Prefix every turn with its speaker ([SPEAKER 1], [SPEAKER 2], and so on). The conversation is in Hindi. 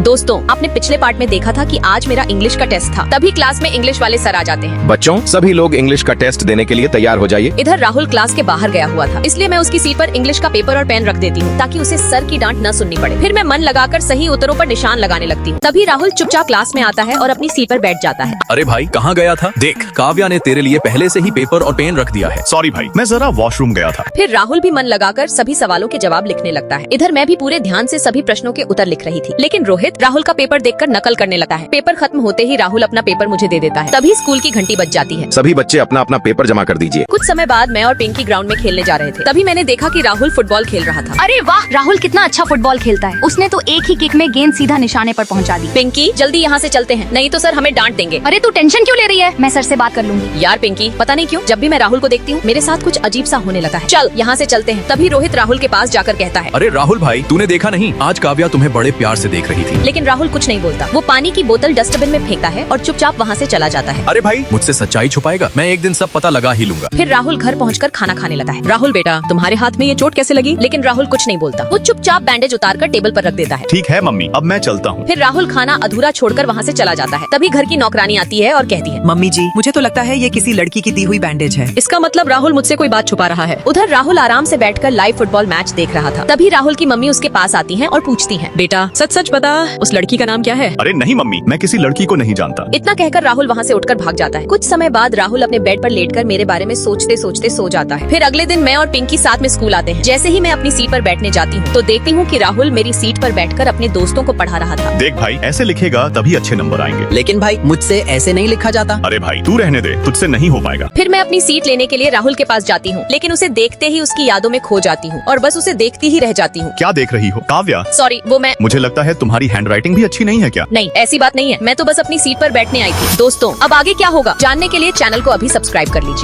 [SPEAKER 1] दोस्तों, आपने पिछले पार्ट में देखा था कि आज मेरा इंग्लिश का टेस्ट था। तभी क्लास में इंग्लिश वाले सर आ जाते हैं।
[SPEAKER 2] बच्चों, सभी लोग इंग्लिश का टेस्ट देने के लिए तैयार हो जाइए।
[SPEAKER 1] इधर राहुल क्लास के बाहर गया हुआ था, इसलिए मैं उसकी सीट पर इंग्लिश का पेपर और पेन रख देती हूँ ताकि उसे सर की डांट न सुननी पड़े। फिर मैं मन लगाकर सही उत्तरों पर निशान लगाने लगती हूँ। तभी राहुल चुपचाप क्लास में आता है और अपनी सीट पर बैठ जाता है।
[SPEAKER 3] अरे भाई, कहाँ गया था? देख, काव्या ने तेरे लिए पहले से ही पेपर और पेन रख दिया है।
[SPEAKER 4] सॉरी भाई, मैं जरा वॉशरूम गया था।
[SPEAKER 1] फिर राहुल भी मन लगाकर सभी सवालों के जवाब लिखने लगता है। इधर मैं भी पूरे ध्यान से सभी प्रश्नों के उत्तर लिख रही थी, लेकिन रोहित राहुल का पेपर देखकर नकल करने लगता है। पेपर खत्म होते ही राहुल अपना पेपर मुझे दे देता है। तभी स्कूल की घंटी बज जाती है।
[SPEAKER 2] सभी बच्चे अपना अपना पेपर जमा कर दीजिए।
[SPEAKER 1] कुछ समय बाद मैं और पिंकी ग्राउंड में खेलने जा रहे थे। तभी मैंने देखा कि राहुल फुटबॉल खेल रहा था।
[SPEAKER 5] अरे वाह, राहुल कितना अच्छा फुटबॉल खेलता है। उसने तो एक ही किक में गेंद सीधा निशाने पर पहुंचा दी।
[SPEAKER 1] पिंकी, जल्दी यहाँ से चलते हैं, नहीं तो सर हमें डांट देंगे।
[SPEAKER 5] अरे तू टेंशन क्यों ले रही है? मैं सर से बात कर लूंगी।
[SPEAKER 1] यार पिंकी, पता नहीं क्यों जब भी मैं राहुल को देखती हूँ मेरे साथ कुछ अजीब सा होने लगा है। चल यहाँ से चलते हैं। तभी रोहित राहुल के पास जाकर कहता है,
[SPEAKER 3] अरे राहुल भाई, तूने देखा नहीं, आज काव्या तुम्हें बड़े प्यार से देख रही थी।
[SPEAKER 1] लेकिन राहुल कुछ नहीं बोलता। वो पानी की बोतल डस्टबिन में फेंकता है और चुपचाप वहाँ से चला जाता है।
[SPEAKER 3] अरे भाई, मुझसे सच्चाई छुपाएगा? मैं एक दिन सब पता लगा ही लूंगा।
[SPEAKER 1] फिर राहुल घर पहुंचकर खाना खाने लगा है। राहुल बेटा, तुम्हारे हाथ में ये चोट कैसे लगी? लेकिन राहुल कुछ नहीं बोलता। वो चुपचाप बैंडेज उतारकर टेबल पर रख देता है।
[SPEAKER 4] ठीक है मम्मी, अब मैं चलता हूँ।
[SPEAKER 1] फिर राहुल खाना अधूरा छोड़कर वहाँ से चला जाता है। तभी घर की नौकरानी आती है और कहती है,
[SPEAKER 6] मम्मी जी, मुझे तो लगता है ये किसी लड़की की दी हुई बैंडेज है।
[SPEAKER 1] इसका मतलब राहुल मुझसे कोई बात छुपा रहा है। उधर राहुल आराम से बैठकर लाइव फुटबॉल मैच देख रहा था। तभी राहुल की मम्मी उसके पास आती है और पूछती है,
[SPEAKER 6] बेटा सच सच बता, उस लड़की का नाम क्या है?
[SPEAKER 4] अरे नहीं मम्मी, मैं किसी लड़की को नहीं जानता।
[SPEAKER 1] इतना कहकर राहुल वहाँ से उठकर भाग जाता है। कुछ समय बाद राहुल अपने बेड पर लेटकर मेरे बारे में सोचते सोचते सो जाता है। फिर अगले दिन मैं और पिंकी साथ में स्कूल आते हैं। जैसे ही मैं अपनी सीट पर बैठने जाती हूँ तो देखती हूँ कि राहुल मेरी सीट पर बैठकर अपने दोस्तों को पढ़ा रहा था।
[SPEAKER 4] देख भाई, ऐसे लिखेगा तभी अच्छे नंबर आएंगे।
[SPEAKER 6] लेकिन भाई, मुझसे ऐसे नहीं लिखा जाता।
[SPEAKER 4] अरे भाई तू रहने दे, तुझसे नहीं हो पाएगा।
[SPEAKER 1] फिर मैं अपनी सीट लेने के लिए राहुल के पास जाती हूँ, लेकिन उसे देखते ही उसकी यादों में खो जाती हूँ और बस उसे देखती ही रह जाती हूँ।
[SPEAKER 4] क्या देख रही हो काव्या?
[SPEAKER 1] सॉरी, वो मैं
[SPEAKER 4] मुझे लगता है तुम्हारी हैंडराइटिंग भी अच्छी नहीं है क्या?
[SPEAKER 1] नहीं, ऐसी बात नहीं है। मैं तो बस अपनी सीट पर बैठने आई थी। दोस्तों, अब आगे क्या होगा जानने के लिए चैनल को अभी सब्सक्राइब कर लीजिए।